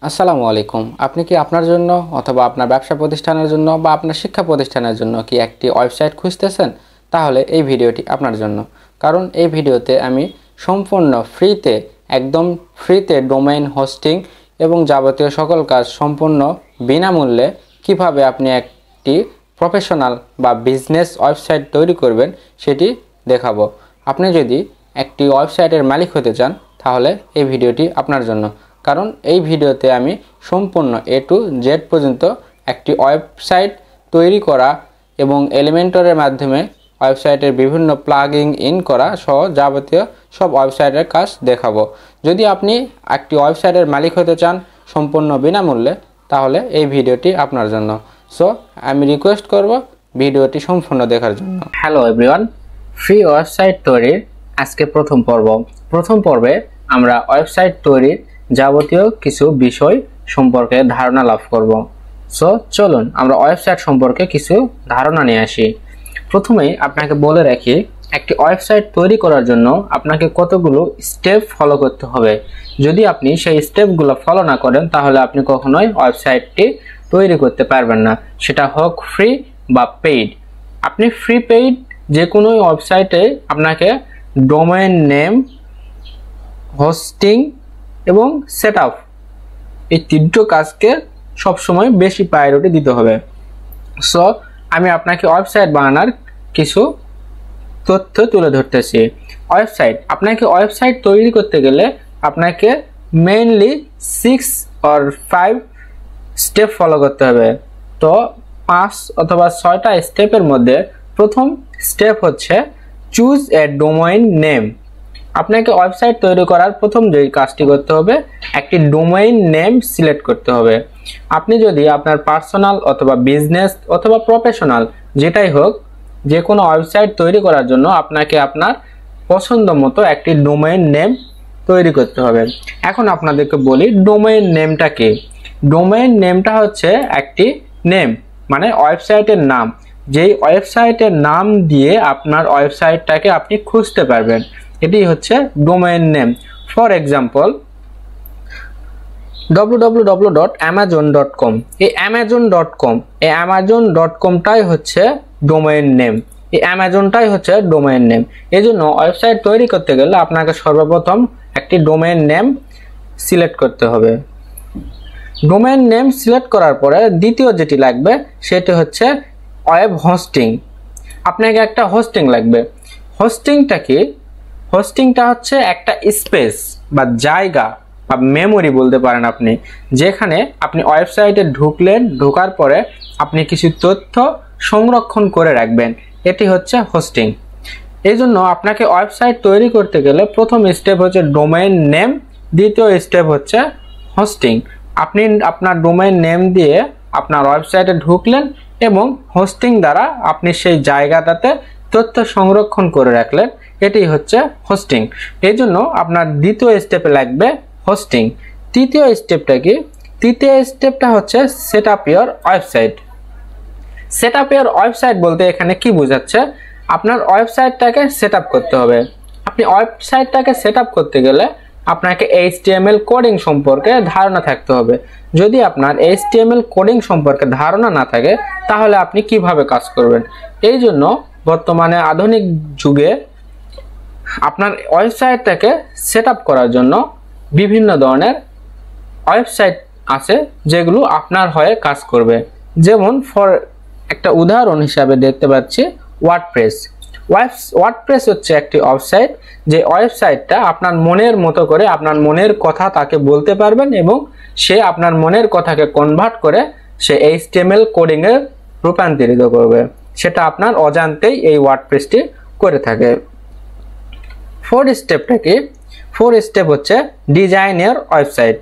আসসালামু আলাইকুম। আপনি কি আপনার জন্য অথবা আপনার ব্যবসা প্রতিষ্ঠানের জন্য বা আপনার শিক্ষা প্রতিষ্ঠানের জন্য কি একটি ওয়েবসাইট খুঁজতেছেন? তাহলে এই ভিডিওটি আপনার জন্য। কারণ এই ভিডিওতে আমি সম্পূর্ণ ফ্রিতে, একদম ফ্রিতে ডোমেইন হোস্টিং এবং যাবতীয় সকল কাজ সম্পূর্ণ বিনামূল্যে কিভাবে আপনি একটি প্রফেশনাল বা বিজনেস ওয়েবসাইট তৈরি করবেন সেটি দেখাবো। আপনি যদি একটি ওয়েবসাইটের মালিক হতে চান তাহলে এই ভিডিওটি আপনার জন্য। কারণ এই ভিডিওতে আমি সম্পূর্ণ A to Z পর্যন্ত একটি ওয়েবসাইট তৈরি করা এবং এলিমেন্টরের মাধ্যমে ওয়েবসাইটের বিভিন্ন প্লাগইন ইন করা সহ যাবতীয় সব ওয়েবসাইটের কাজ দেখাবো। যদি আপনি একটি ওয়েবসাইটের মালিক হতে চান সম্পূর্ণ বিনামূল্যে তাহলে এই ভিডিওটি আপনার জন্য। সো আমি রিকোয়েস্ট করব ভিডিওটি সম্পূর্ণ দেখার জন্য। হ্যালো এভরিওয়ান, ফ্রি ওয়েবসাইট তৈরির আজকে প্রথম পর্বে আমরা ওয়েবসাইট তৈরির যাবতীয় কিছু বিষয় সম্পর্কে ধারণা লাভ করব। সো চলুন আমরা ওয়েবসাইট সম্পর্কে কিছু ধারণা নিয়ে আসি। প্রথমেই আপনাকে বলে রাখি, একটি ওয়েবসাইট তৈরি করার জন্য আপনাকে কতগুলো স্টেপ ফলো করতে হবে। যদি আপনি সেই স্টেপগুলো ফলো না করেন তাহলে আপনি কখনোই ওয়েবসাইটটি তৈরি করতে পারবেন না, সেটা হোক ফ্রি বা পেইড। আপনি ফ্রি পেইড যে কোনো ওয়েবসাইটে আপনাকে ডোমেইন নেম, হোস্টিং এবং সেটআপ এই তিনটো কাজকে সবসময় বেশি প্রায়োরিটি দিতে হবে। সো আমি আপনাকে ওয়েবসাইট বানানোর কিছু তথ্য তুলে ধরতেছি। আপনাকে ওয়েবসাইট তৈরি করতে গেলে আপনাকে মেইনলি 6 or 5 স্টেপ ফলো করতে হবে। তো 5 অথবা 6টা স্টেপের মধ্যে প্রথম স্টেপ হচ্ছে চুজ এ ডোমেইন নেম। আপনাকে ওয়েবসাইট তৈরি করার প্রথম যে কাজটি করতে হবে, একটি ডোমেইন নেম সিলেক্ট করতে হবে। আপনি যদি আপনার পার্সোনাল অথবা বিজনেস অথবা প্রফেশনাল যেটাই হোক, যে কোনো ওয়েবসাইট তৈরি করার জন্য আপনাকে আপনার পছন্দ মতো একটি ডোমেইন নেম তৈরি করতে হবে। এখন আপনাদেরকে বলি ডোমেইন নেমটা কি। ডোমেইন নেমটা হচ্ছে একটি নেম, মানে ওয়েবসাইটের নাম, যেই ওয়েবসাইটের নাম দিয়ে আপনার ওয়েবসাইটটাকে আপনি খুঁজতে পারবেন, এটি হচ্ছে domain name. For example www.amazon.com, এই amazon.com হচ্ছে ডোমেইন নেম। এই অ্যামাজনটাই হচ্ছে ডোমেইন নেম। এই জন্য ওয়েবসাইট তৈরি করতে গেলে আপনাকে সর্বপ্রথম একটি ডোমেইন নেম সিলেক্ট করতে হবে। ডোমেইন নেম সিলেক্ট করার পরে দ্বিতীয় যেটি লাগবে সেটি হচ্ছে ওয়েব হোস্টিং। আপনাকে একটা হোস্টিং লাগবে। হোস্টিংটা কি? হোস্টিংটা হচ্ছে একটা স্পেস বা জায়গা বা মেমোরি বলতে পারেন আপনি, যেখানে আপনি ওয়েবসাইটে ঢোকার পরে আপনি কিছু তথ্য সংরক্ষণ করে রাখবেন, এটি হচ্ছে হোস্টিং। এই জন্য আপনাকে ওয়েবসাইট তৈরি করতে গেলে প্রথম স্টেপ হচ্ছে ডোমেইন নেম, দ্বিতীয় স্টেপ হচ্ছে হোস্টিং। আপনি আপনার ডোমেইন নেম দিয়ে আপনার ওয়েবসাইটে ঢুকলেন এবং হোস্টিং দ্বারা আপনি সেই জায়গাটাতে তথ্য সংরক্ষণ করে রাখলেন, এটি হচ্ছে হোস্টিং। এই জন্য আপনার দ্বিতীয় স্টেপে লাগবে হোস্টিং। তৃতীয় স্টেপটা কি? তৃতীয় স্টেপটা হচ্ছে set up your website. Set up your website বলতে এখানে কি বোঝাচ্ছে? আপনার ওয়েবসাইটটাকে সেট আপ করতে হবে। আপনি ওয়েবসাইটটাকে সেট আপ করতে গেলে আপনাকে HTML কোডিং সম্পর্কে ধারণা থাকতে হবে। যদি আপনার HTML কোডিং সম্পর্কে ধারণা না থাকে তাহলে আপনি কিভাবে কাজ করবেন? এই জন্য বর্তমানে আধুনিক যুগে আপনার ওয়েবসাইটটাকে সেট আপ করার জন্য বিভিন্ন ধরনের ওয়েবসাইট আছে যেগুলো আপনার হয়ে কাজ করবে। যেমন একটা উদাহরণ হিসাবে দেখতে পাচ্ছি ওয়ার্ডপ্রেস হচ্ছে একটি ওয়েবসাইট, যে ওয়েবসাইটটা আপনার মনের মতো করে আপনার মনের কথা তাকে বলতে পারবেন এবং সে আপনার মনের কথাকে কনভার্ট করে সে HTML কোডিংয়ে রূপান্তরিত করবে। সেটা আপনার অজান্তেই এই ওয়ার্ডপ্রেসটি করে থাকে। ফোর্থ স্টেপটা কি? ফোর্থ স্টেপ হচ্ছে ডিজাইন ইওর ওয়েবসাইট।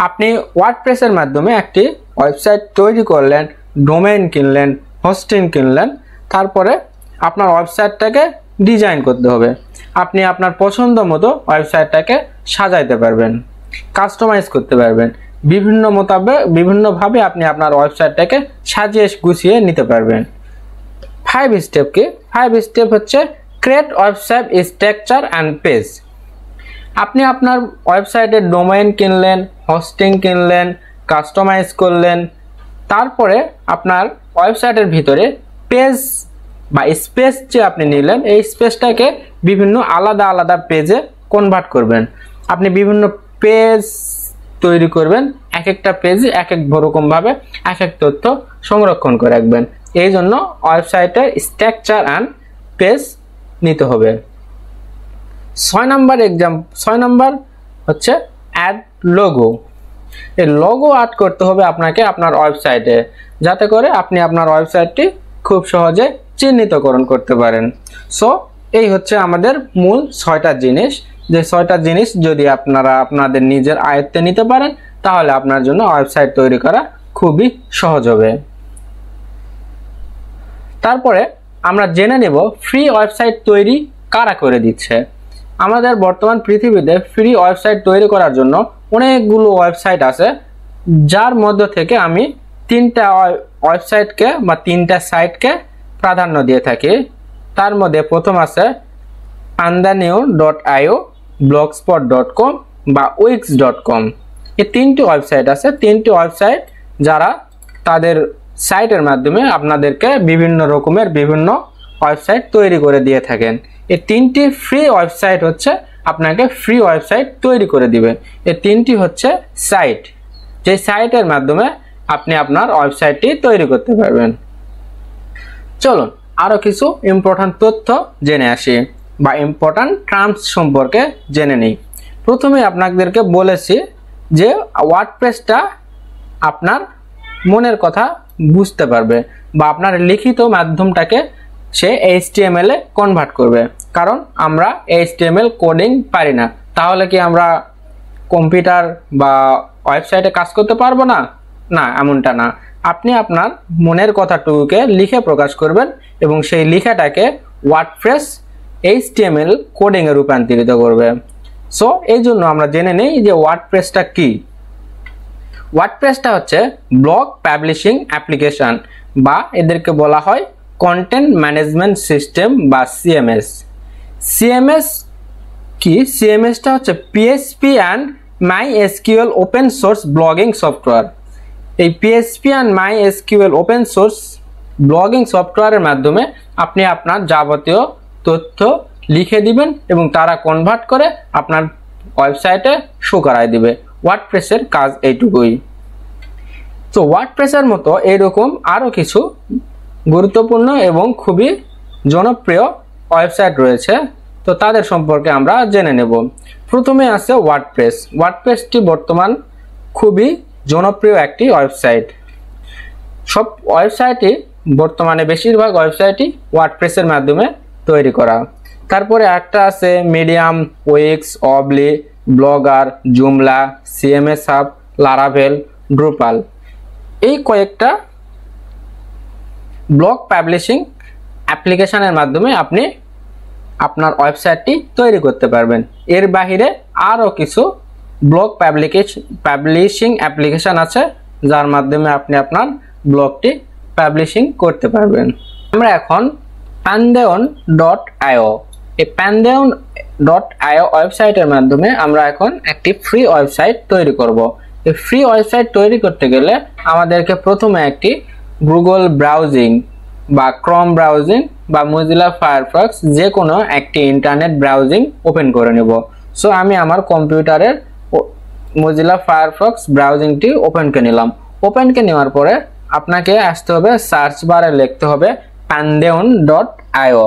আপনি ওয়ার্ডপ্রেসের মাধ্যমে একটি ওয়েবসাইট তৈরি করলেন, ডোমেইন কিনলেন, হোস্টিং কিনলেন, তারপরে আপনার ওয়েবসাইটটাকে ডিজাইন করতে হবে। আপনি আপনার পছন্দ মতো ওয়েবসাইটটাকে সাজাইতে পারবেন, কাস্টমাইজ করতে পারবেন, বিভিন্নভাবে আপনি আপনার ওয়েবসাইটটাকে সাজিয়ে গুছিয়ে নিতে পারবেন। 5 স্টেপ কি? 5 স্টেপ হচ্ছে create website structure and page. আপনি আপনার ওয়েবসাইটের ডোমেইন কিনলেন, হোস্টিং কিনলেন, কাস্টমাইজ করলেন, তারপরে আপনার ওয়েবসাইটের ভিতরে পেজ বা স্পেস যে আপনি নিলেন এই স্পেসটাকে বিভিন্ন আলাদা আলাদা পেজে কনভার্ট করবেন। আপনি বিভিন্ন পেজ তৈরি করবেন, এক একটা পেজে এক এক রকমভাবে এক এক তথ্য সংরক্ষণ করে রাখবেন। এই জন্য ওয়েবসাইটের স্ট্রাকচার অ্যান্ড পেজ নিতে হবে। 6 নাম্বার হচ্ছে অ্যাড লোগো। এই লোগো অ্যাড করতে হবে আপনাকে আপনার ওয়েবসাইটে, যাতে করে আপনি আপনার ওয়েবসাইটটি খুব সহজে চিহ্নিতকরণ করতে পারেন। সো এই হচ্ছে আমাদের মূল 6টা জিনিস, যে 6টা জিনিস যদি আপনারা আপনাদের নিজের আয়ত্তে নিতে পারেন তাহলে আপনার জন্য ওয়েবসাইট তৈরি করা খুবই সহজ হবে। তারপরে আমরা জেনে নেব ফ্রি ওয়েবসাইট তৈরি কারা করে দিচ্ছে। আমাদের বর্তমান পৃথিবীতে ফ্রি ওয়েবসাইট তৈরি করার জন্য অনেকগুলো ওয়েবসাইট আছে, যার মধ্য থেকে আমি 3টা ওয়েবসাইটকে বা 3টা সাইটকে প্রাধান্য দিয়ে থাকি। তার মধ্যে প্রথম আছে pandanew.io, blogspot.com বা wix.com। এই 3টি ওয়েবসাইট আছে। 3টি ওয়েবসাইট যারা তাদের সাইটের মাধ্যমে আপনাদেরকে বিভিন্ন রকমের বিভিন্ন ওয়েবসাইট তৈরি করে দিয়ে থাকেন। এই 3টি ফ্রি ওয়েবসাইট হচ্ছে আপনাকে ফ্রি ওয়েবসাইট তৈরি করে দিবে। এই 3টি হচ্ছে সাইট, যে সাইটের মাধ্যমে আপনি আপনার ওয়েবসাইটটি তৈরি করতে পারবেন। চলুন আরো কিছু ইম্পর্টেন্ট তথ্য জেনে আসি বা ইম্পর্টেন্ট টার্মস সম্পর্কে জেনে নিই। প্রথমে আপনাদেরকে বলেছি যে ওয়ার্ডপ্রেসটা আপনার মনের কথা বুঝতে পারবে বা আপনার লিখিত মাধ্যমটাকে সে HTML এ কনভার্ট করবে, কারণ আমরা HTML কোডিং পারি না। তাহলে কি আমরা কম্পিউটার বা ওয়েবসাইটে কাজ করতে পারবো না? না, এমনটা না। আপনি আপনার মনের কথাটুকুকে লিখে প্রকাশ করবেন এবং সেই লেখাটাকে ওয়ার্ডপ্রেস HTML কোডিং এ রূপান্তরিত করবে। সো এই জন্য আমরা জেনে নেই যে ওয়ার্ডপ্রেসটা কি। ওয়ার্ডপ্রেসটা হচ্ছে ব্লগ পাবলিশিং অ্যাপ্লিকেশন বা এদেরকে বলা হয় কন্টেন্ট ম্যানেজমেন্ট সিস্টেম বা CMS। CMS কি? CMSটা হচ্ছে PHP and MySQL open source blogging software. এই PHP and MySQL open source blogging সফটওয়্যারের মাধ্যমে আপনি আপনার যাবতীয় তথ্য লিখে দিবেন এবং তারা কনভার্ট করে আপনার ওয়েবসাইটে শো করায় দিবে। ওয়ার্ডপ্রেসের কাজ এইটুকুই। তো ওয়ার্ডপ্রেসের মতো এরকম আরও কিছু গুরুত্বপূর্ণ এবং খুবই জনপ্রিয় ওয়েবসাইট রয়েছে, তো তাদের সম্পর্কে আমরা জেনে নেব। প্রথমে আছে ওয়ার্ডপ্রেস। ওয়ার্ডপ্রেসটি বর্তমান খুবই জনপ্রিয় একটি ওয়েবসাইট। সব ওয়েবসাইটই বর্তমানে বেশিরভাগ ওয়েবসাইটই ওয়ার্ডপ্রেসের মাধ্যমে তৈরি করা। তারপরে একটা আছে মিডিয়াম, ওয়েক্স, অবলি, ব্লগার, জুমলা, CMS হাব, লারাভেল, ড্রুপাল। এই কয়েকটা ব্লগ পাবলিশিং অ্যাপ্লিকেশনের মাধ্যমে আপনি আপনার ওয়েবসাইটটি তৈরি করতে পারবেন। এর বাহিরে আরও কিছু ব্লগ পাবলিশিং অ্যাপ্লিকেশন আছে যার মাধ্যমে আপনি আপনার ব্লগটি পাবলিশিং করতে পারবেন। আমরা এখন pantheon.io, এই pantheon.io ওয়েবসাইটের মাধ্যমে আমরা এখন একটি ফ্রি ওয়েবসাইট তৈরি করব। এই ফ্রি ওয়েবসাইট তৈরি করতে গেলে আমাদেরকে প্রথমে একটি গুগল ব্রাউজিং বা ক্রোম ব্রাউজিং বা মজিলা ফায়ারফক্স যে কোনো একটি ইন্টারনেট ব্রাউজিং ওপেন করে নেব। সো আমি আমার কম্পিউটারের মজিলা ফায়ারফক্স ব্রাউজিংটি ওপেন করে নিলাম। ওপেন করে নেওয়ার পরে আপনাকে আসতে হবে সার্চ বারে লিখতে হবে pantheon.io,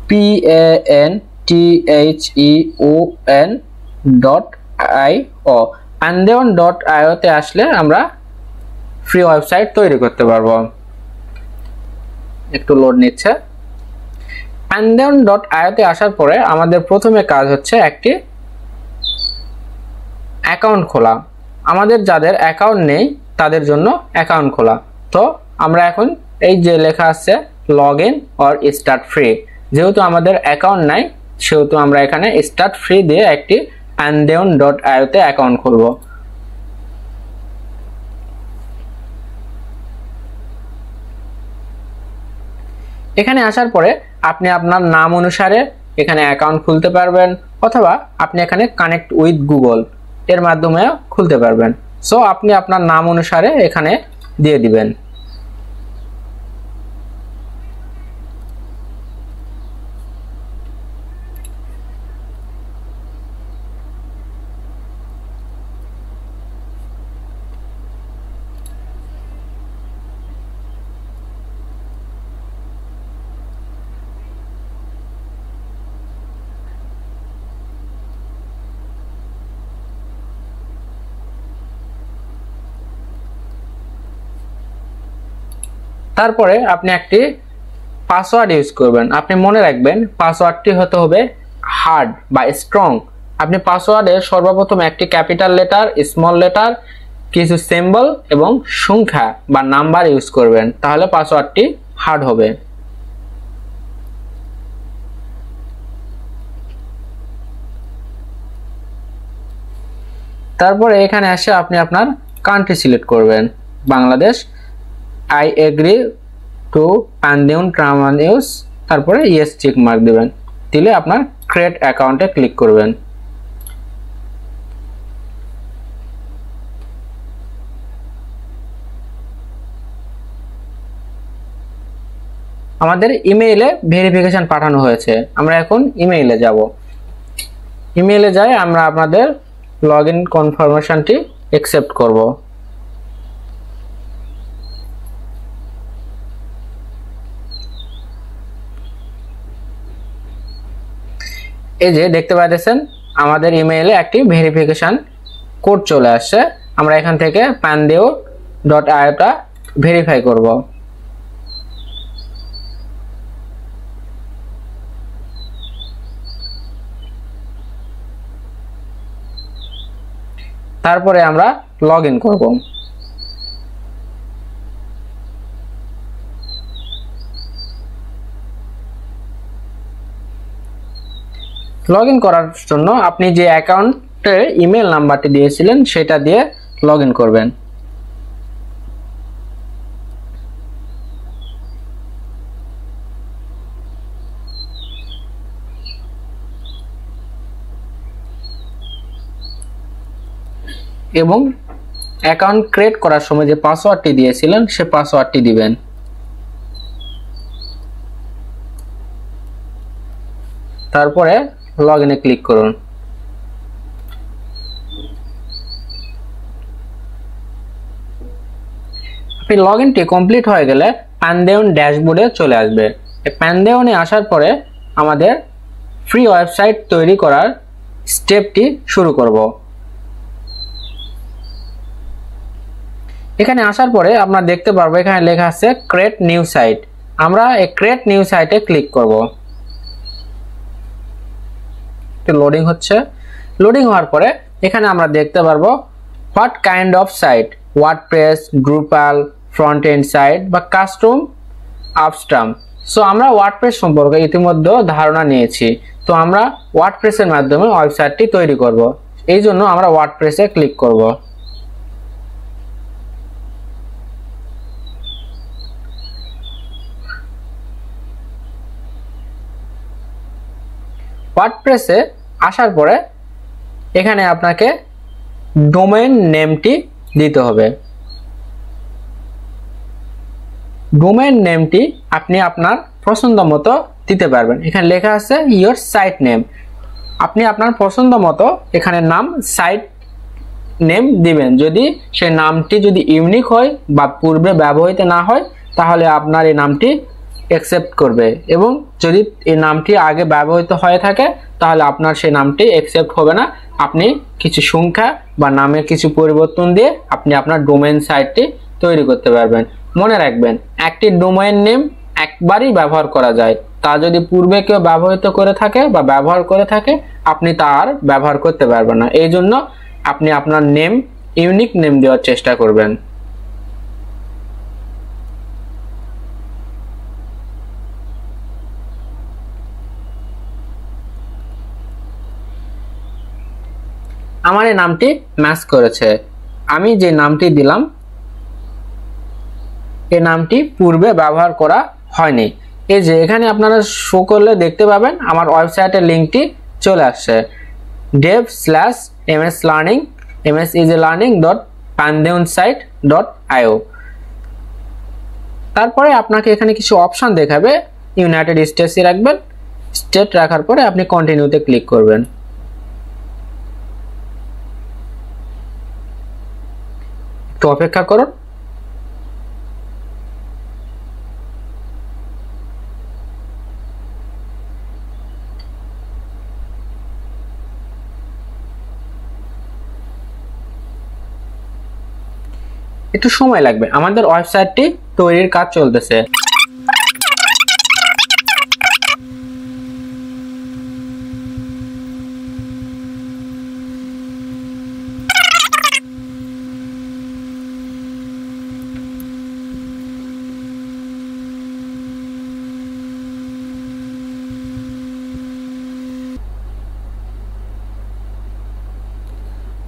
pantheon.io। pantheon.io তে আসলে আমরা ফ্রি ওয়েবসাইট তৈরি করতে পারবো। একটু লোড নিচ্ছে। pantheon.io তে আসার পরে আমাদের প্রথমে কাজ হচ্ছে একটি অ্যাকাউন্ট খোলা। আমাদের যাদের অ্যাকাউন্ট নেই তাদের জন্য অ্যাকাউন্ট খোলা। তো আমরা এখন এই যে লেখা আছে log in or start free, যেহেতু আমাদের অ্যাকাউন্ট নাই সেহেতু আমরা এখানে স্টার্ট ফ্রি দিয়ে একটি pantheon.io তে অ্যাকাউন্ট খুলব। এখানে আসার পরে আপনি আপনার নাম অনুসারে এখানে অ্যাকাউন্ট খুলতে পারবেন, অথবা আপনি এখানে কানেক্ট উইথ গুগল এর মাধ্যমে খুলতে পারবেন। সো আপনি আপনার নাম অনুসারে এখানে দিয়ে দিবেন। তারপরে আপনি একটি পাসওয়ার্ড ইউজ করবেন। আপনি মনে রাখবেন পাসওয়ার্ডটি হতে হবে হার্ড বা স্ট্রং। আপনি পাসওয়ার্ডে সর্বপ্রথম একটি ক্যাপিটাল লেটার, স্মল লেটার, কিছু সিম্বল এবং সংখ্যা বা নাম্বার ইউজ করবেন, তাহলে পাসওয়ার্ডটি হার্ড হবে। তারপরে এখানে এসে আপনি আপনার কান্ট্রি সিলেক্ট করবেন, বাংলাদেশ। আই এগ্রি টু পান্দিউন টার্ম অ্যান্ড ইউজ, তারপরে ইয়েস চেক মার্ক দেবেন, দিলে আপনার ক্রিয়েট অ্যাকাউন্টে ক্লিক করবেন। আমাদের ইমেইলে ভেরিফিকেশন পাঠানো হয়েছে, আমরা এখন ইমেইলে যাব। ইমেইলে যাই আমরা আপনাদের লগইন কনফার্মেশনটি অ্যাকসেপ্ট করব। এই যে দেখতে পাচ্ছেন আমাদের ইমেইলে একটি ভেরিফিকেশন কোড চলে আসছে। আমরা এখান থেকে pandio.io টা ভেরিফাই করব। তারপরে আমরা লগইন করব। লগইন করার জন্য আপনি যে অ্যাকাউন্টের ইমেল নাম্বারটি দিয়েছিলেন সেটা দিয়ে লগইন করবেন। এবং অ্যাকাউন্ট ক্রিয়েট করার সময় যে পাসওয়ার্ডটি দিয়েছিলেন সে পাসওয়ার্ডটি দিবেন। তারপরে লগইনে ক্লিক করুন। আপনি লগইনটি কমপ্লিট হয়ে গেলে পান্দিউন ড্যাশবোর্ডে চলে আসবে। এই পান্দিউনে আসার পরে আমাদের ফ্রি ওয়েবসাইট তৈরি করার স্টেপটি শুরু করব। এখানে আসার পরে আমরা দেখতে পারবো এখানে লেখা আছে ক্রিয়েট নিউ সাইট। আমরা এই ক্রিয়েট নিউ সাইটে ক্লিক করব। লোডিং হচ্ছে। লোডিং হওয়ার পরে এখানে আমরা দেখতে পারবো what kind of site, WordPress, Drupal, front end site বা কাস্টম আপস্ট্রাম। সো আমরা ওয়ার্ডপ্রেস সম্পর্কে ইতিমধ্যে ধারণা নিয়েছি, তো আমরা ওয়ার্ডপ্রেসের মাধ্যমে ওয়েবসাইটটি তৈরি করব। এই জন্য আমরা ওয়ার্ডপ্রেসে ক্লিক করব। ওয়ার্ডপ্রেসে আসার পরে এখানে আপনাকে ডোমেইন নেমটি দিতে হবে। ডোমেইন নেমটি আপনি আপনার পছন্দ মতো দিতে পারবেন। এখানে লেখা আছে ইয়োর সাইট নেম। আপনি আপনার পছন্দ মতো এখানে নাম সাইট নেম দিবেন। যদি সেই নামটি যদি ইউনিক হয় বা পূর্বে ব্যবহৃত না হয় তাহলে আপনার এই নামটি অ্যাকসেপ্ট করবে, এবং যদি এই নামটি আগে ব্যবহৃত হয়ে থাকে তাহলে আপনার সেই নামটি অ্যাকসেপ্ট হবে না। আপনি কিছু সংখ্যা বা নামের কিছু পরিবর্তন দিয়ে আপনি আপনার ডোমেইন সাইটটি তৈরি করতে পারবেন। মনে রাখবেন একটি ডোমেইন নেম একবারই ব্যবহার করা যায়, তা যদি পূর্বে কেউ ব্যবহৃত করে থাকে বা ব্যবহার করে থাকে আপনি তা আর ব্যবহার করতে পারবেন না। এই জন্য আপনি আপনার নেম ইউনিক নেম দেওয়ার চেষ্টা করবেন। আমার এই নামটি ম্যাচ করেছে। আমি যে নামটি দিলাম এই নামটি পূর্বে ব্যবহার করা হয়নি। এই যে এখানে আপনারা শো করলে দেখতে পাবেন আমার ওয়েবসাইটের লিঙ্কটি চলে আসছে dev/mslearning mseasylearning.pantheonsite.io। তারপরে আপনাকে এখানে কিছু অপশন দেখাবে, ইউনাইটেড স্টেটসই রাখবেন, স্টেট রাখার পরে আপনি কন্টিনিউতে ক্লিক করবেন। একটু অপেক্ষা করুন। একটু সময় লাগবে, আমাদের ওয়েবসাইটটি তৈরির কাজ চলতেছে।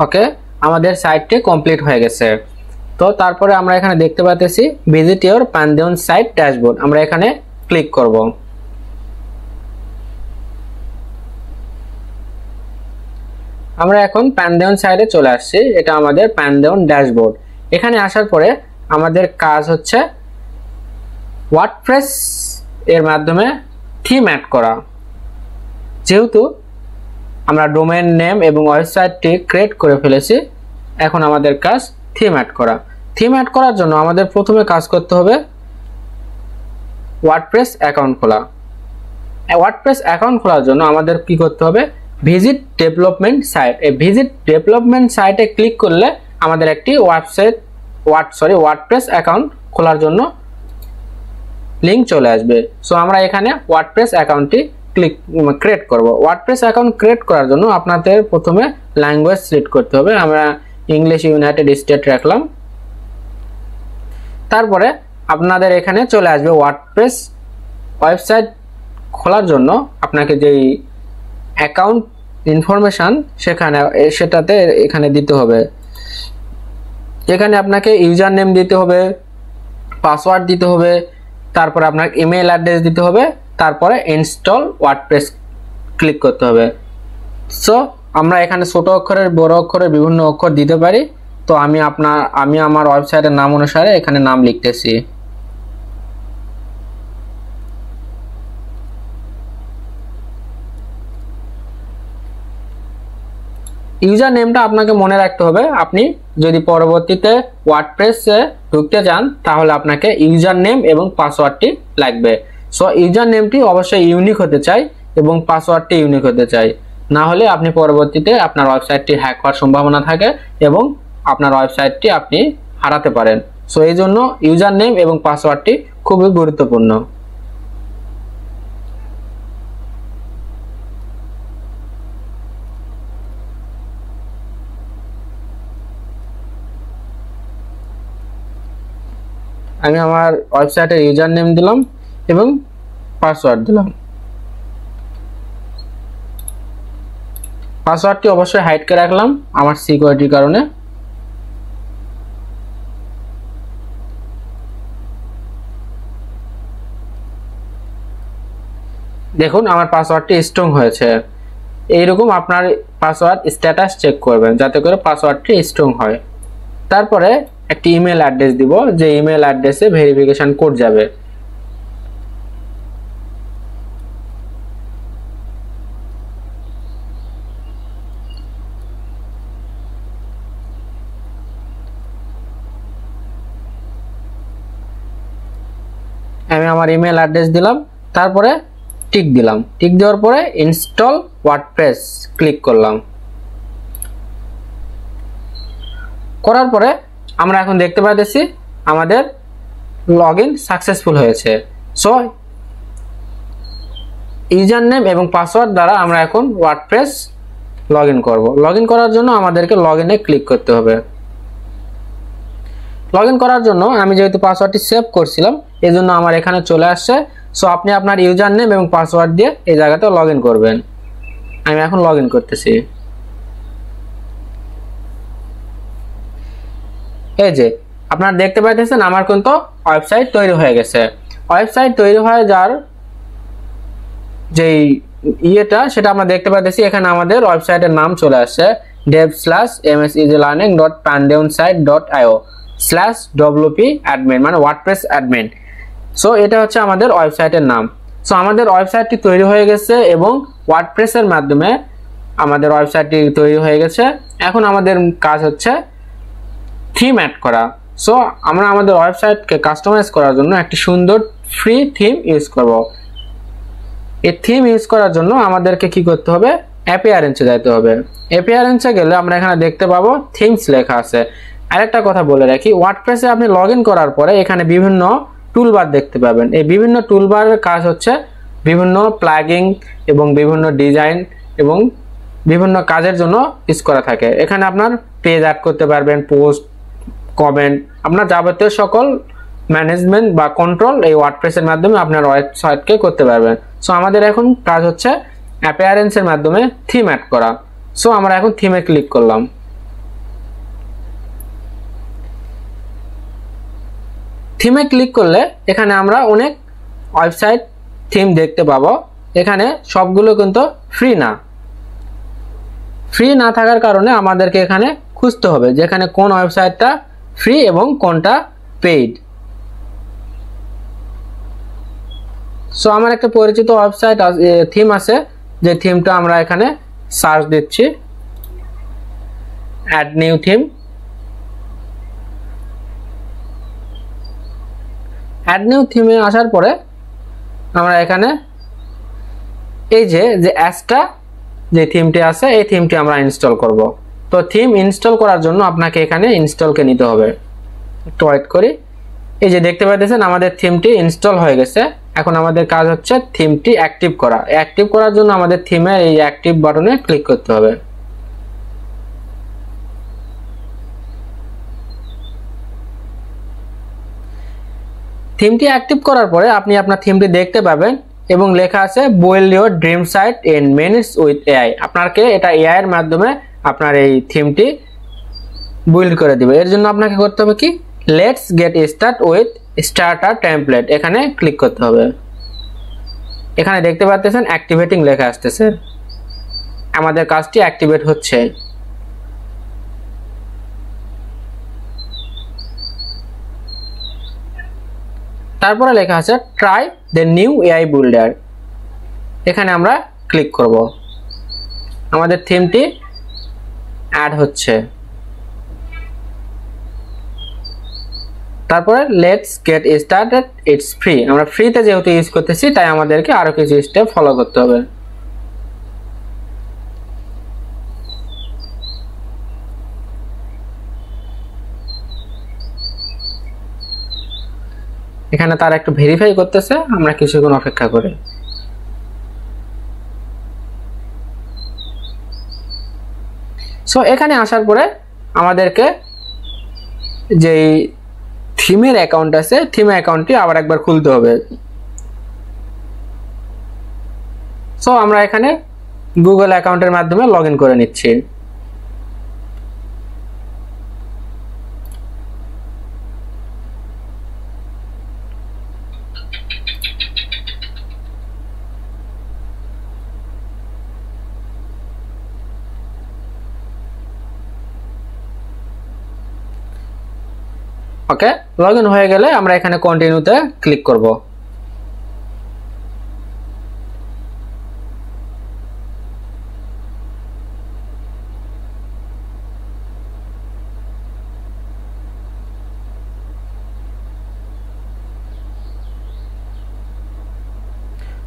ওকে, আমাদের সাইটটি কমপ্লিট হয়ে গেছে। তো তারপরে আমরা এখানে দেখতে পাচ্ছি ভিজিট ইওর পান্থিয়ন সাইট ড্যাশবোর্ড, আমরা এখানে ক্লিক করব। আমরা এখন পান্থিয়ন সাইটে চলে আসছি, এটা আমাদের পান্থিয়ন ড্যাশবোর্ড। এখানে আসার পরে আমাদের কাজ হচ্ছে ওয়ার্ডপ্রেস এর মাধ্যমে থিম অ্যাড করা। যেহেতু আমরা ডোমেইন নেম এবং ওয়েবসাইটটি ক্রিয়েট করে ফেলেছি, এখন আমাদের কাজ থিম অ্যাড করা। থিম অ্যাড করার জন্য আমাদের প্রথমে কাজ করতে হবে ওয়ার্ডপ্রেস অ্যাকাউন্ট খোলা। ওয়ার্ডপ্রেস অ্যাকাউন্ট খোলার জন্য আমাদের কি করতে হবে, ভিজিট ডেভেলপমেন্ট সাইট। এই ভিজিট ডেভেলপমেন্ট সাইটে ক্লিক করলে আমাদের একটি ওয়ার্ডপ্রেস অ্যাকাউন্ট খোলার জন্য লিংক চলে আসবে। সো আমরা এখানে ওয়ার্ডপ্রেস অ্যাকাউন্টটি ক্রিয়েট করব। ওয়ার্ডপ্রেস অ্যাকাউন্ট ক্রিয়েট করার জন্য আপনাদের প্রথমে ল্যাঙ্গুয়েজ সিলেক্ট করতে হবে, আমরা ইংলিশ ইউনাইটেড স্টেট রাখলাম। তারপরে আপনাদের এখানে চলে আসবে ওয়ার্ডপ্রেস ওয়েবসাইট খোলার জন্য আপনাকে যেই অ্যাকাউন্ট ইনফরমেশন সেটাতে এখানে দিতে হবে। এখানে আপনাকে ইউজার নেম দিতে হবে, পাসওয়ার্ড দিতে হবে, তারপরে আপনার ইমেল অ্যাড্রেস দিতে হবে, তারপরে ইনস্টল ওয়ার্ডপ্রেস ক্লিক করতে হবে। সো আমরা এখানে ছোট অক্ষরের বড় অক্ষরের বিভিন্ন অক্ষর দিতে পারি। তো আমি আমার ওয়েবসাইটের নাম অনুসারে এখানে নাম লিখতেছি। ইউজার নেমটা আপনাকে মনে রাখতে হবে। আপনি যদি পরবর্তীতে ওয়ার্ডপ্রেসে ঢুকতে চান তাহলে আপনাকে ইউজার নেম এবং পাসওয়ার্ডটি লাগবে। সো ইউজার নেমটি অবশ্যই ইউনিক হতে চাই এবং পাসওয়ার্ডটি ইউনিক হতে চাই, না হলে আপনি পরবর্তীতে আপনার ওয়েবসাইটটি হ্যাক হওয়ার সম্ভাবনা থাকে এবং আপনার ওয়েবসাইটটি আপনি হারাতে পারেন। সো এই জন্য ইউজার নেম এবং পাসওয়ার্ডটি খুবই গুরুত্বপূর্ণ। আমি আমার ওয়েবসাইটের ইউজার নেম দিলাম এবং পাসওয়ার্ড দিলাম। পাসওয়ার্ডটি অবশ্যই হাইড করে রাখলাম আমার সিকিউরিটির কারণে। দেখুন আমার পাসওয়ার্ডটি স্ট্রং হয়েছে। এইরকম আপনার পাসওয়ার্ড স্ট্যাটাস চেক করবেন যাতে করে পাসওয়ার্ডটি স্ট্রং হয়। তারপরে একটি ইমেল অ্যাড্রেস দিব, যে ইমেল অ্যাড্রেসে ভেরিফিকেশন কোড যাবে। আমি আমার ইমেল অ্যাড্রেস দিলাম, তারপরে টিক দিলাম। টিক দেওয়ার পরে ইনস্টল ওয়ার্ডপ্রেস ক্লিক করলাম। করার পরে আমরা এখন দেখতে পাচ্ছি আমাদের লগইন সাকসেসফুল হয়েছে। সো ইউজার নেম এবং পাসওয়ার্ড দ্বারা আমরা এখন ওয়ার্ডপ্রেস লগইন করব। লগইন করার জন্য আমাদেরকে লগইনে ক্লিক করতে হবে। লগইন করার জন্য আমি যেহেতু পাসওয়ার্ডটি সেভ করছিলাম এজন্য আমার এখানে চলে আসছে। সো আপনি আপনার ইউজার নেম এবং পাসওয়ার্ড দিয়ে এই জায়গাতে লগইন করবেন। আমি এখন লগইন করতেছি। এই যে আপনারা দেখতে পাচ্ছেন আমার কিন্তু ওয়েবসাইট তৈরি হয়ে গেছে। ওয়েবসাইট তৈরি হয়ে যাওয়ার যেই সেটা আমরা দেখতে পাচ্ছি এখানে আমাদের ওয়েবসাইটের নাম চলে আসছে, dev/mseasylearning.pandeonsite.io/wp-admin মানে ওয়ার্ডপ্রেস অ্যাডমিন। সো এটা হচ্ছে আমাদের ওয়েবসাইটের নাম। সো আমাদের ওয়েবসাইটটি তৈরি হয়ে গেছে এবং ওয়ার্ডপ্রেসের মাধ্যমে আমাদের ওয়েবসাইটটি তৈরি হয়ে গেছে। এখন আমাদের কাজ হচ্ছে থিম অ্যাড করা। সো আমরা আমাদের ওয়েবসাইটকে কাস্টমাইজ করার জন্য একটি সুন্দর ফ্রি থিম ইউজ করব। এই থিম ইউজ করার জন্য আমাদেরকে কি করতে হবে, অ্যাপিয়ারেন্সে যেতে হবে। অ্যাপিয়ারেন্সে গেলে আমরা এখানে দেখতে পাবো থিমস লেখা আছে। আরেকটা কথা বলে রাখি, ওয়ার্ডপ্রেসে আপনি লগ ইন করার পরে এখানে বিভিন্ন টুলবার দেখতে পাবেন। এই বিভিন্ন টুলবারের কাজ হচ্ছে বিভিন্ন প্লাগিং এবং বিভিন্ন ডিজাইন এবং বিভিন্ন কাজের জন্য ইউজ করা থাকে। এখানে আপনার পেজ অ্যাড করতে পারবেন, পোস্ট, কমেন্ট, আপনার যাবতীয় সকল ম্যানেজমেন্ট বা কন্ট্রোল এই ওয়ার্ডপ্রেসের মাধ্যমে আপনার ওয়েবসাইটকে করতে পারবেন। সো আমাদের এখন কাজ হচ্ছে অ্যাপিয়ারেন্সের মাধ্যমে থিম অ্যাড করা। সো আমরা এখন থিমে ক্লিক করলাম। থিমে ক্লিক করলে এখানে আমরা অনেক ওয়েবসাইট থিম দেখতে পাবো। এখানে সবগুলো কিন্তু ফ্রি না। ফ্রি না থাকার কারণে আমাদেরকে এখানে খুঁজতে হবে যে এখানে কোন ওয়েবসাইটটা ফ্রি এবং কোনটা পেইড। সো আমার একটা পরিচিত ওয়েবসাইট থিম আছে, যে থিমটা আমরা এখানে সার্চ দিচ্ছি, add new theme. Add new থিমে আসার পরে আমরা এখানে এই যে অ্যাসটা যে থিমটি আছে এই থিমটি আমরা ইনস্টল করব। তো থিম ইনস্টল করার জন্য আপনাকে এখানে ইনস্টলকে নিতে হবে। একটু ওয়েট করি। এই যে দেখতে পাচ্ছেন আমাদের থিমটি ইনস্টল হয়ে গেছে। এখন আমাদের কাজ হচ্ছে থিমটি অ্যাক্টিভ করা। অ্যাক্টিভ করার জন্য আমাদের থিমের এই অ্যাক্টিভ বাটনে ক্লিক করতে হবে। থিমটি অ্যাক্টিভ করার পরে আপনি আপনার থিমটি দেখতে পাবেন এবং লেখা আছে build your dream site in minutes with AI. আপনাকে এটা এআই এর মাধ্যমে আপনার এই থিমটি বিল্ড করে দিবে। এর জন্য আপনাকে করতে হবে কি, let's get start with starter template, এখানে ক্লিক করতে হবে। এখানে দেখতে পাচ্ছেন অ্যাক্টিভেটিং লেখা আসতেছে, আমাদের কাজটি অ্যাক্টিভেট হচ্ছে। তারপরে লেখা আছে try the new AI builder, এখানে আমরা ক্লিক করব। আমাদের থিমটি অ্যাড হচ্ছে। তারপরে let's get started, it's free. আমরা ফ্রিতে যেহেতু ইউজ করতেছি তাই আমাদেরকে আরো কিছু স্টেপ ফলো করতে হবে। এখানে তারা একটু ভেরিফাই করতেছে, আমরা কিছুক্ষণ অপেক্ষা করি। সো এখানে আসার পরে আমাদেরকে যে থিমের অ্যাকাউন্ট আছে থিম অ্যাকাউন্টটি আবার একবার খুলতে হবে। সো আমরা এখানে গুগল অ্যাকাউন্টের মাধ্যমে লগ ইন করে নিচ্ছি। ওকে, লগ ইন হয়ে গেলে আমরা এখানে কন্টিনিউতে ক্লিক করব।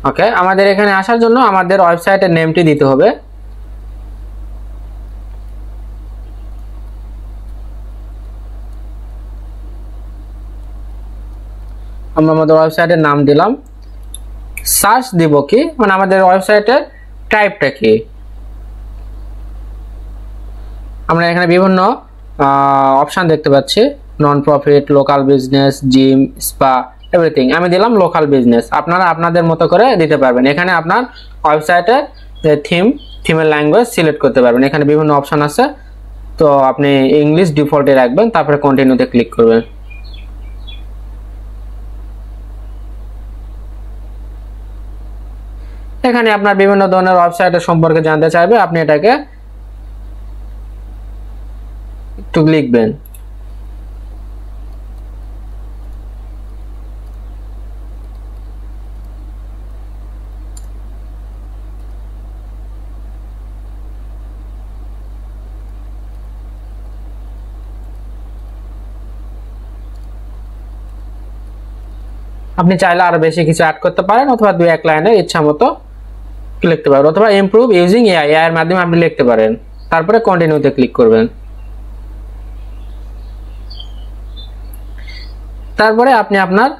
ওকে, আমাদের এখানে আসার জন্য আমাদের ওয়েবসাইটের নেমটি দিতে হবে। আমরা আমাদের ওয়েবসাইটের নাম দিলাম। সার্চ দিব কি, মানে আমাদের ওয়েবসাইটের টাইপটা কি। আমরা এখানে বিভিন্ন অপশন দেখতে পাচ্ছি, non profit, local business, gym, spa, everything. আমি দিলাম লোকাল বিজনেস। আপনারা আপনাদের মতো করে দিতে পারবেন। এখানে আপনার ওয়েবসাইটের যে থিমের ল্যাঙ্গুয়েজ সিলেক্ট করতে পারবেন। এখানে বিভিন্ন অপশন আছে, তো আপনি ইংলিশ ডিফল্টে রাখবেন, তারপরে কন্টিনিউতে ক্লিক করবেন। এখানে আপনার বিভিন্ন ধরনের ওয়েবসাইটের সম্পর্কে জানতে চাইবে, আপনি এটাকে একটু লিখবেন। আপনি চাইলে আরো বেশি কিছু অ্যাড করতে পারেন অথবা দুই এক লাইনের ইচ্ছা মতো লিখতে পারেন, অথবা ইমপ্রুভ ইউজিং এআই এর মাধ্যমে আপনি লিখতে পারেন। তারপরে কন্টিনিউতে ক্লিক করবেন। তারপরে আপনি আপনার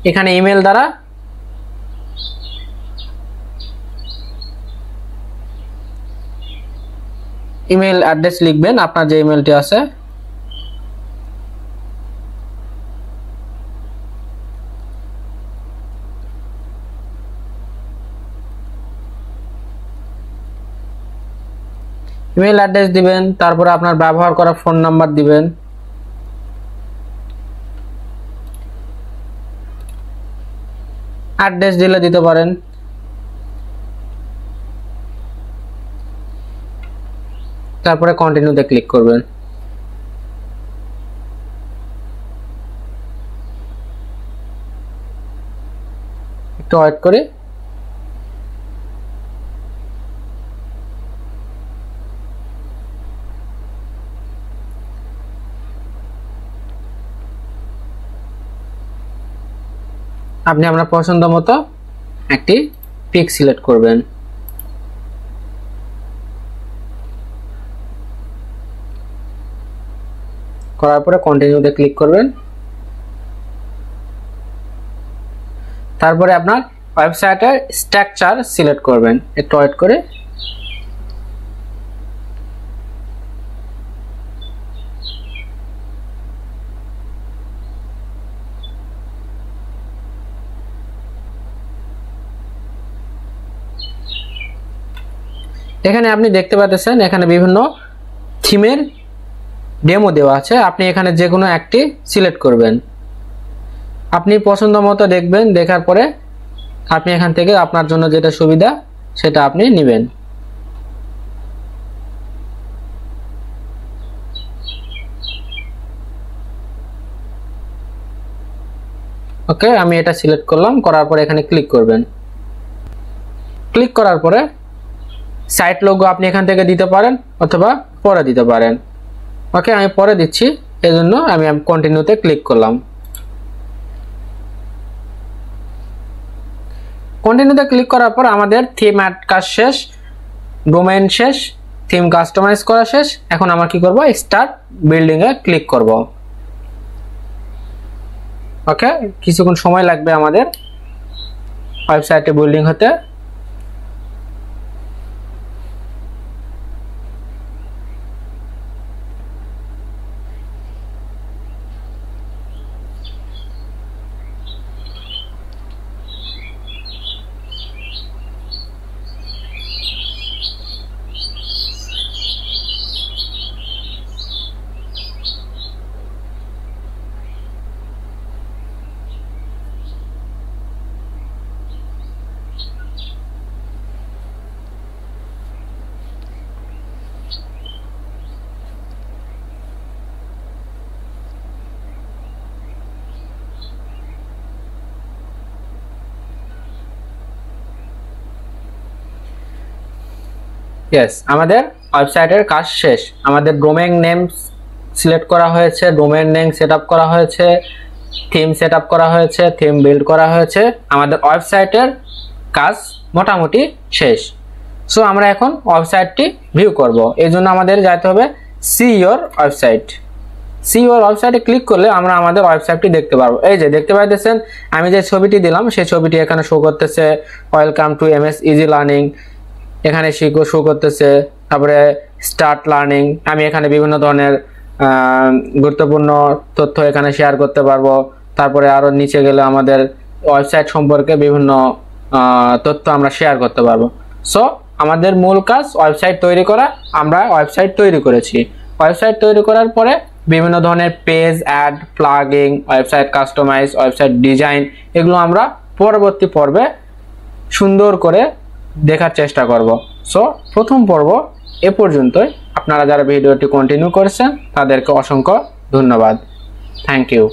এখানে ইমেল দ্বারা ইমেল অ্যাড্রেস লিখবেন, আপনার যে ইমেলটি আছে। ইমেল অ্যাড্রেস দিবেন, তারপরে আপনার ব্যবহার করা ফোন নাম্বার দিবেন। অ্যাড্রেস দিলে দিতে পারেন। তারপরে কন্টিনিউতে ক্লিক করবেন। একটু ওয়েট করে আপনি আপনার পছন্দ মতো একটি পিক সিলেক্ট করবেন। করার পরে কন্টিনিউতে ক্লিক করবেন। তারপরে আপনার ওয়েবসাইটের স্ট্রাকচার সিলেক্ট করবেন। একটু ওয়েট করে এখানে আপনি দেখতে পাচ্ছেন এখানে বিভিন্ন থিমের ডেমো দেওয়া আছে। আপনি এখানে যে কোনো একটি সিলেক্ট করবেন। আপনি পছন্দ মতো দেখবেন, দেখার পরে আপনি এখান থেকে আপনার জন্য যেটা সুবিধা সেটা আপনি নেবেন। ওকে, আমি এটা সিলেক্ট করলাম। করার পরে এখানে ক্লিক করবেন। ক্লিক করার পরে সাইট লোগো আপনি এখান থেকে দিতে পারেন অথবা পরে দিতে পারেন। ওকে, আমি পরে দিচ্ছি, এজন্য আমি কন্টিনিউতে ক্লিক করলাম। কন্টিনিউতে ক্লিক করার পর আমাদের থিম অ্যাড কাজ শেষ, ডোমেইন শেষ, থিম কাস্টমাইজ করা শেষ। এখন আমরা কি করব, স্টার্ট বিল্ডিং এ ক্লিক করব। ওকে, কিছুক্ষণ সময় লাগবে আমাদের ওয়েবসাইটে বিল্ডিং হতে। यस আমাদের ওয়েবসাইটের কাজ শেষ। আমাদের ডোমেইন নেম সিলেক্ট করা হয়েছে, ডোমেইন নেম সেটআপ করা হয়েছে, থিম সেটআপ করা হয়েছে, থিম বিল্ড করা হয়েছে। আমাদের ওয়েবসাইটের কাজ মোটামুটি শেষ। সো আমরা এখন ওয়েবসাইটটি ভিউ করব। এর জন্য আমাদের যেতে হবে C your website. C your ওয়েবসাইটে ক্লিক করলে আমরা আমাদের ওয়েবসাইটটি দেখতে পারবো। এই যে দেখতে পাইতেছেন আমি যে ছবিটি দিলাম সেই ছবিটি এখানে শো করতেছে। Welcome to MS easy learning এখানে শো করতেছে। তারপরে স্টার্ট লার্নিং, আমি এখানে বিভিন্ন ধরনের গুরুত্বপূর্ণ তথ্য এখানে শেয়ার করতে পারবো। তারপরে আরো নিচে গেলে আমাদের ওয়েবসাইট সম্পর্কে বিভিন্ন তথ্য আমরা শেয়ার করতে পারবো। সো আমাদের মূল কাজ ওয়েবসাইট তৈরি করা। আমরা ওয়েবসাইট তৈরি করেছি। ওয়েবসাইট তৈরি করার পরে বিভিন্ন ধরনের page add, plugin, website customize, website design এগুলো আমরা পরবর্তী পর্বে সুন্দর করে দেখার চেষ্টা করব। সো প্রথম পর্ব এ পর্যন্তই। আপনারা যারা ভিডিওটি কন্টিনিউ করেছেন তাদেরকে অসংখ্য ধন্যবাদ। Thank you.